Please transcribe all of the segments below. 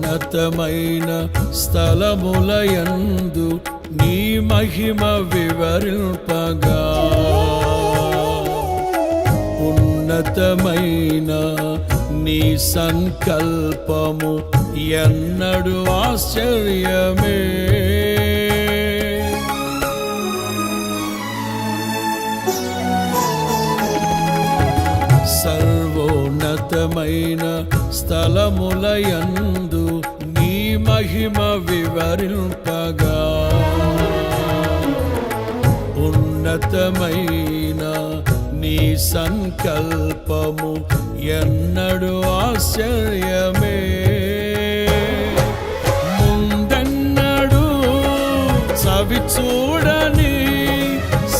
సర్వోన్నతమైన స్థలములయందు నీ మహిమ వివరింపగా ఉన్నతమైన నీ సంకల్పము ఎన్నడు ఆశ్చర్యమే. సర్వోన్నతమైన స్థలములయందు నీ మహిమ వివరింపగా ఉన్నతమైన నీ సంకల్పము ఎన్నడు ఆశ్చర్యమే. ముందెన్నడు చవి చూడని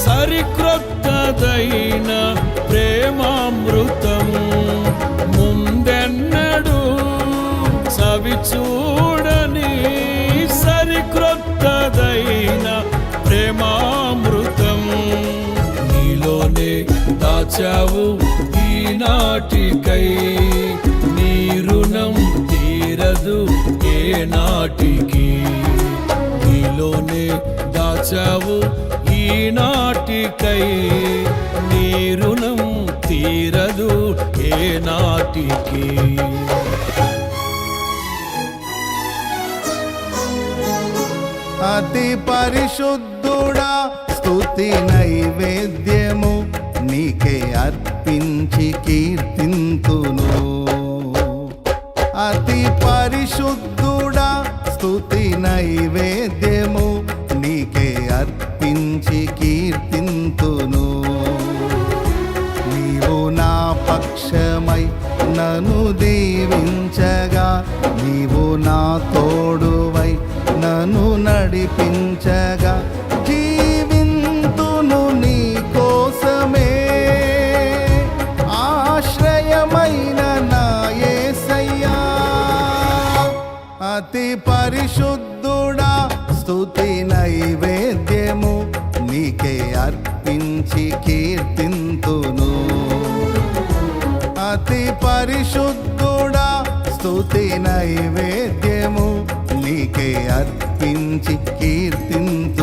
సరిక్రొత్తదైన ప్రేమామృతం, ముందెన్నడు చవి చూడని సరిక్రొత్తదైన ప్రేమామృతం నీలోనే దాచావు ఈనాటికై. నీ రుణం తీరదు ఏ నాటికి. నీలోనే దాచావు ఈనాటికై. నీ రుణం తీరదు ఏ నాటికి. అతి పరిశుద్ధుడా స్తుతి నైవేద్యము నీకే అర్పించి కీర్తింతును. అతి పరిశుద్ధుడా స్తుతి నైవేద్యము నీకే అర్పించి కీర్తింతును. నీవు నా పక్షమై నన్ను దీవించగా, నీవు నా తోడువై నన్ను నడిపించగా, జీవింతును నీ కోసమే. ఆశ్రయమైన నా యేసయ్యా, అతి పరిశుద్ధుడా స్తుతి నైవేద్యము నీకే అర్పించి కీర్తింతును. అతి పరిశుద్ధుడా స్తుతి నైవేద్యము నీకే అర్పించి కీర్తింతు.